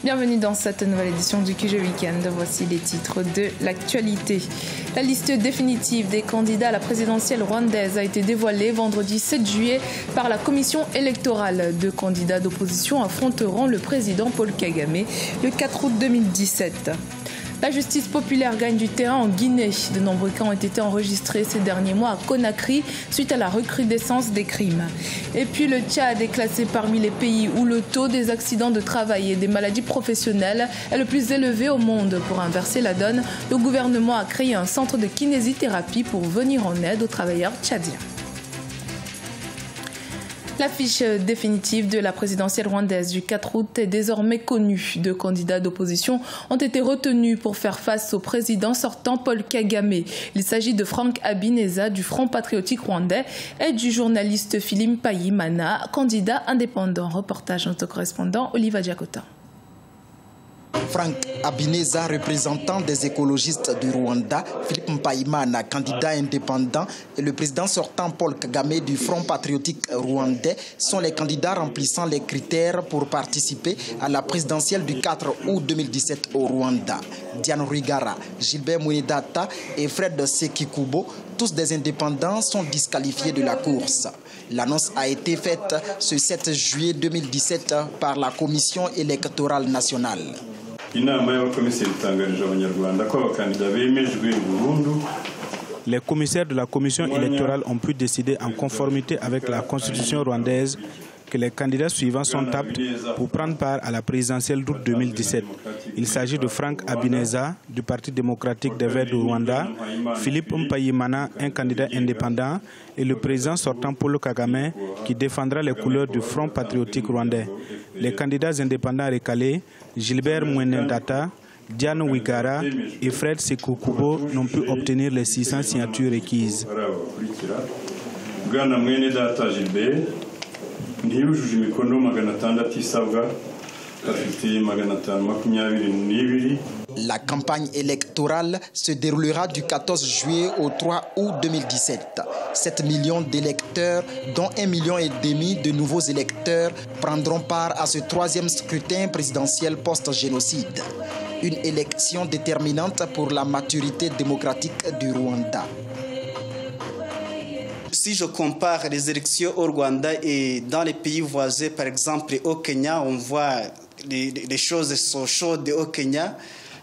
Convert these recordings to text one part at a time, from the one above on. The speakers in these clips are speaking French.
Bienvenue dans cette nouvelle édition du QG Weekend. Voici les titres de l'actualité. La liste définitive des candidats à la présidentielle rwandaise a été dévoilée vendredi 7 juillet par la commission électorale. 2 candidats d'opposition affronteront le président Paul Kagame le 4 août 2017. La justice populaire gagne du terrain en Guinée. De nombreux cas ont été enregistrés ces derniers mois à Conakry suite à la recrudescence des crimes. Et puis le Tchad est classé parmi les pays où le taux des accidents de travail et des maladies professionnelles est le plus élevé au monde. Pour inverser la donne, le gouvernement a créé un centre de kinésithérapie pour venir en aide aux travailleurs tchadiens. L'affiche définitive de la présidentielle rwandaise du 4 août est désormais connue. 2 candidats d'opposition ont été retenus pour faire face au président sortant Paul Kagame. Il s'agit de Frank Habineza du Front patriotique rwandais et du journaliste Philippe Mpayimana, candidat indépendant. Reportage de notre correspondant Oliva Diakota. Frank Habineza, représentant des écologistes du Rwanda, Philippe Mpayimana, candidat indépendant, et le président sortant Paul Kagame du Front patriotique rwandais sont les candidats remplissant les critères pour participer à la présidentielle du 4 août 2017 au Rwanda. Diane Rwigara, Gilbert Mouinidata et Fred Sekikubo, tous des indépendants, sont disqualifiés de la course. L'annonce a été faite ce 7 juillet 2017 par la Commission électorale nationale. Les commissaires de la commission électorale ont pu décider en conformité avec la constitution rwandaise que les candidats suivants sont aptes pour prendre part à la présidentielle d'août 2017. Il s'agit de Frank Habineza du Parti démocratique des Verts du Rwanda, Philippe Mpayimana, un candidat indépendant, et le président sortant Paul Kagame qui défendra les couleurs du Front patriotique rwandais. Les candidats indépendants recalés, Gilbert Mouinidata, Diane Rwigara et Fred Sekikubo n'ont pu obtenir les 600 signatures requises. La campagne électorale se déroulera du 14 juillet au 3 août 2017. 7 millions d'électeurs, dont 1,5 million de nouveaux électeurs, prendront part à ce 3e scrutin présidentiel post-génocide. Une élection déterminante pour la maturité démocratique du Rwanda. Si je compare les élections au Rwanda et dans les pays voisins, par exemple au Kenya, on voit les choses sont chaudes au Kenya,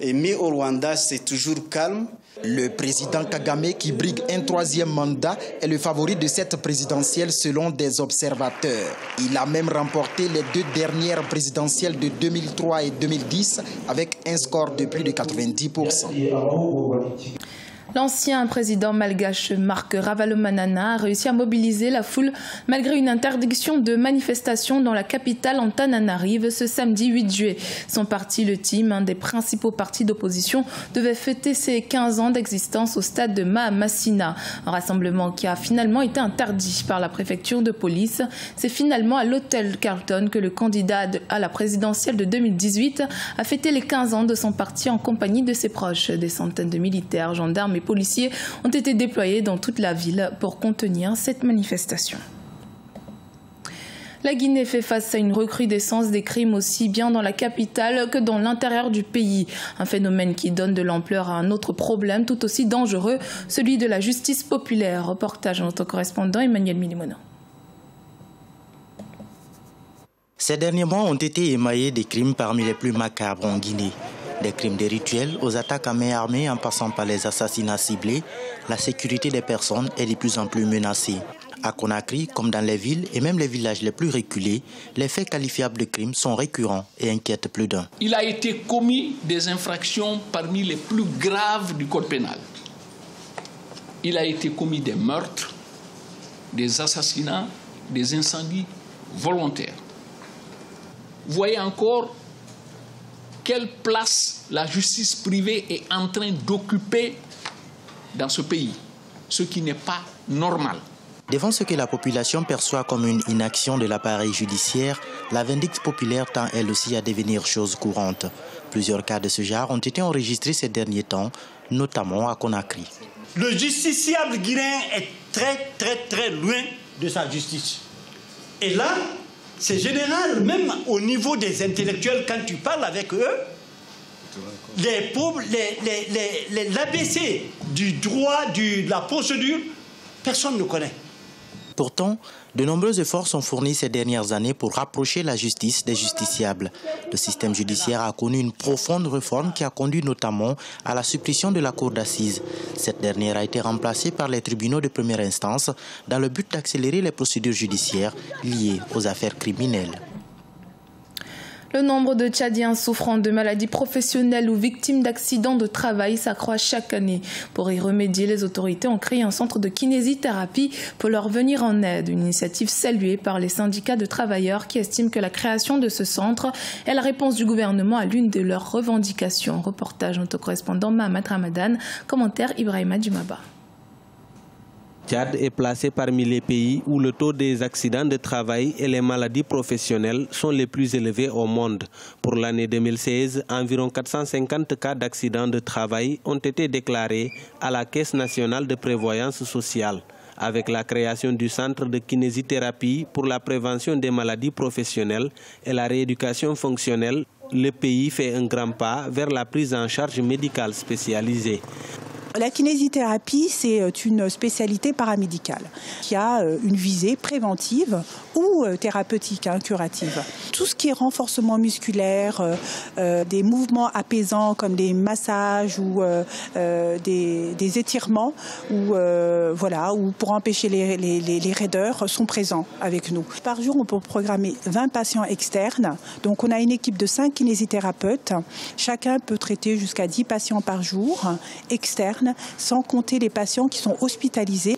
mais au Rwanda, c'est toujours calme. Le président Kagame, qui brigue un 3e mandat, est le favori de cette présidentielle selon des observateurs. Il a même remporté les 2 dernières présidentielles de 2003 et 2010 avec un score de plus de 90%. L'ancien président malgache Marc Ravalomanana a réussi à mobiliser la foule malgré une interdiction de manifestation dans la capitale Antananarive ce samedi 8 juillet. Son parti, le Team, un des principaux partis d'opposition, devait fêter ses 15 ans d'existence au stade de Mahamasina. Un rassemblement qui a finalement été interdit par la préfecture de police. C'est finalement à l'hôtel Carlton que le candidat à la présidentielle de 2018 a fêté les 15 ans de son parti en compagnie de ses proches. Des centaines de militaires, gendarmes et policiers ont été déployés dans toute la ville pour contenir cette manifestation. La Guinée fait face à une recrudescence des crimes aussi bien dans la capitale que dans l'intérieur du pays. Un phénomène qui donne de l'ampleur à un autre problème tout aussi dangereux, celui de la justice populaire. Reportage de notre correspondant Emmanuel Milimono. Ces derniers mois ont été émaillés des crimes parmi les plus macabres en Guinée. Des crimes de rituels aux attaques à main armée en passant par les assassinats ciblés, la sécurité des personnes est de plus en plus menacée. À Conakry, comme dans les villes et même les villages les plus reculés, les faits qualifiables de crimes sont récurrents et inquiètent plus d'un. Il a été commis des infractions parmi les plus graves du code pénal. Il a été commis des meurtres, des assassinats, des incendies volontaires. Vous voyez encore quelle place la justice privée est en train d'occuper dans ce pays, ce qui n'est pas normal. Devant ce que la population perçoit comme une inaction de l'appareil judiciaire, la vindicte populaire tend elle aussi à devenir chose courante. Plusieurs cas de ce genre ont été enregistrés ces derniers temps, notamment à Conakry. Le justiciable guinéen est très loin de sa justice. Et là, c'est général, même au niveau des intellectuels, quand tu parles avec eux, l'ABC du droit, de la procédure, personne ne connaît. Pourtant, de nombreux efforts sont fournis ces dernières années pour rapprocher la justice des justiciables. Le système judiciaire a connu une profonde réforme qui a conduit notamment à la suppression de la cour d'assises. Cette dernière a été remplacée par les tribunaux de première instance dans le but d'accélérer les procédures judiciaires liées aux affaires criminelles. Le nombre de Tchadiens souffrant de maladies professionnelles ou victimes d'accidents de travail s'accroît chaque année. Pour y remédier, les autorités ont créé un centre de kinésithérapie pour leur venir en aide. Une initiative saluée par les syndicats de travailleurs qui estiment que la création de ce centre est la réponse du gouvernement à l'une de leurs revendications. Reportage notre correspondant Mahamat Ramadan, commentaire Ibrahima Djumaba. Tchad est placé parmi les pays où le taux des accidents de travail et les maladies professionnelles sont les plus élevés au monde. Pour l'année 2016, environ 450 cas d'accidents de travail ont été déclarés à la Caisse nationale de prévoyance sociale. Avec la création du centre de kinésithérapie pour la prévention des maladies professionnelles et la rééducation fonctionnelle, le pays fait un grand pas vers la prise en charge médicale spécialisée. La kinésithérapie, c'est une spécialité paramédicale qui a une visée préventive ou thérapeutique, curative. Tout ce qui est renforcement musculaire, des mouvements apaisants comme des massages ou des étirements ou pour empêcher les raideurs sont présents avec nous. Par jour, on peut programmer 20 patients externes. Donc on a une équipe de 5 kinésithérapeutes. Chacun peut traiter jusqu'à 10 patients par jour externes, sans compter les patients qui sont hospitalisés.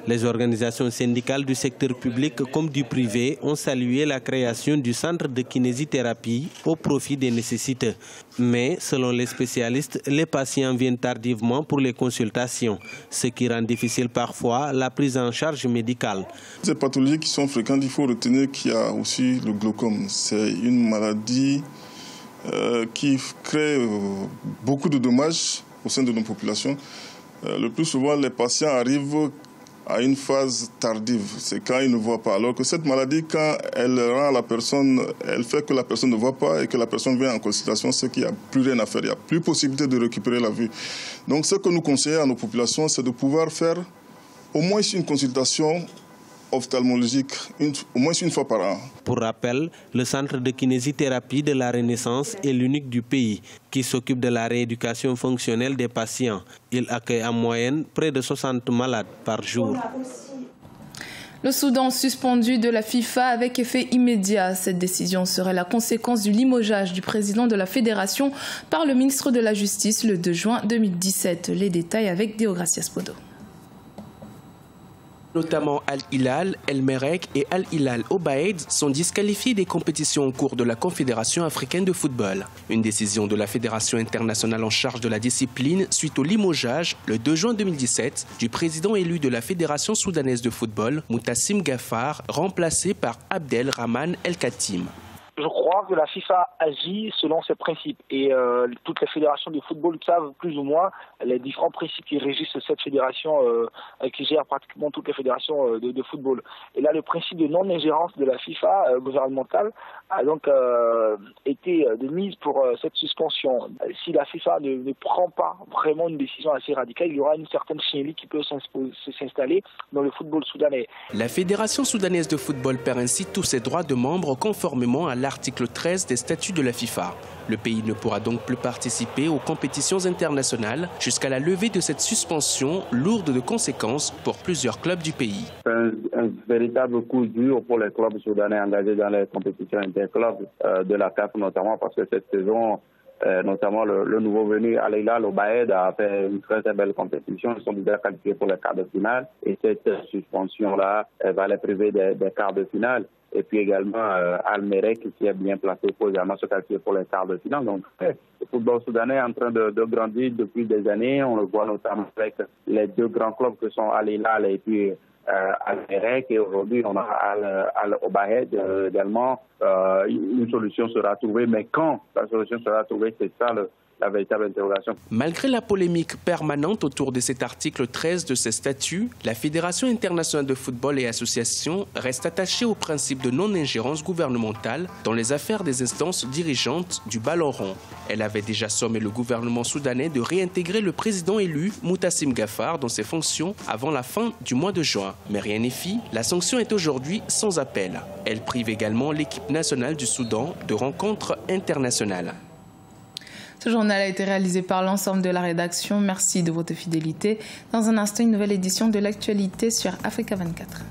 Les organisations syndicales du secteur public comme du privé ont salué la création du centre de kinésithérapie au profit des nécessiteux. Mais, selon les spécialistes, les patients viennent tardivement pour les consultations, ce qui rend difficile parfois la prise en charge médicale. Ces pathologies qui sont fréquentes, il faut retenir qu'il y a aussi le glaucome. C'est une maladie qui crée beaucoup de dommages au sein de nos populations. Le plus souvent, les patients arrivent à une phase tardive, c'est quand ils ne voient pas. Alors que cette maladie, quand elle rend la personne, elle fait que la personne ne voit pas et que la personne vient en consultation, c'est qu'il n'y a plus rien à faire, il n'y a plus possibilité de récupérer la vue. Donc ce que nous conseillons à nos populations, c'est de pouvoir faire au moins une consultation ophtalmologique au moins une fois par an. Pour rappel, le centre de kinésithérapie de la Renaissance est l'unique du pays qui s'occupe de la rééducation fonctionnelle des patients. Il accueille en moyenne près de 60 malades par jour. Le Soudan suspendu de la FIFA avec effet immédiat. Cette décision serait la conséquence du limogeage du président de la fédération par le ministre de la Justice le 2 juin 2017. Les détails avec Deogracias Podo. Notamment Al-Hilal, El Merreikh et Al-Hilal Obaid sont disqualifiés des compétitions en cours de la Confédération africaine de football. Une décision de la Fédération internationale en charge de la discipline suite au limogeage, le 2 juin 2017, du président élu de la Fédération soudanaise de football, Moutassim Gaffar, remplacé par Abdel Rahman El Khatim. Je crois que la FIFA agit selon ses principes et toutes les fédérations de football savent plus ou moins les différents principes qui régissent cette fédération qui gère pratiquement toutes les fédérations de football. Et là, le principe de non-ingérence de la FIFA gouvernementale a donc été de mise pour cette suspension. Si la FIFA ne prend pas vraiment une décision assez radicale, il y aura une certaine chienlit qui peut s'installer dans le football soudanais. La Fédération soudanaise de football perd ainsi tous ses droits de membre conformément à l'article 13 des statuts de la FIFA. Le pays ne pourra donc plus participer aux compétitions internationales jusqu'à la levée de cette suspension lourde de conséquences pour plusieurs clubs du pays. C'est un véritable coup dur pour les clubs soudanais engagés dans les compétitions interclubs de la CAF notamment parce que cette saison, notamment le nouveau venu Al-Hilal Obaid a fait une très belle compétition. Ils sont déjà qualifiés pour les quarts de finale et cette suspension-là va les priver des quarts de finale. Et puis également Al-Merreikh qui est bien placé pour également se qualifier pour les quarts de finale. Donc le football soudanais est en train de grandir depuis des années. On le voit notamment avec les deux grands clubs que sont Al-Hilal et puis Al-Merreikh. Et aujourd'hui on a Al-Obaid également. Une solution sera trouvée, mais quand la solution sera trouvée, c'est ça la véritable interrogation. Malgré la polémique permanente autour de cet article 13 de ces statuts, la Fédération internationale de football et associations reste attachée au principe de non-ingérence gouvernementale dans les affaires des instances dirigeantes du ballon rond. Elle avait déjà sommé le gouvernement soudanais de réintégrer le président élu Moutasim Gaffar dans ses fonctions avant la fin du mois de juin. Mais rien n'est fait, la sanction est aujourd'hui sans appel. Elle prive également l'équipe nationale du Soudan de rencontres internationales. Ce journal a été réalisé par l'ensemble de la rédaction. Merci de votre fidélité. Dans un instant, une nouvelle édition de l'actualité sur Africa 24.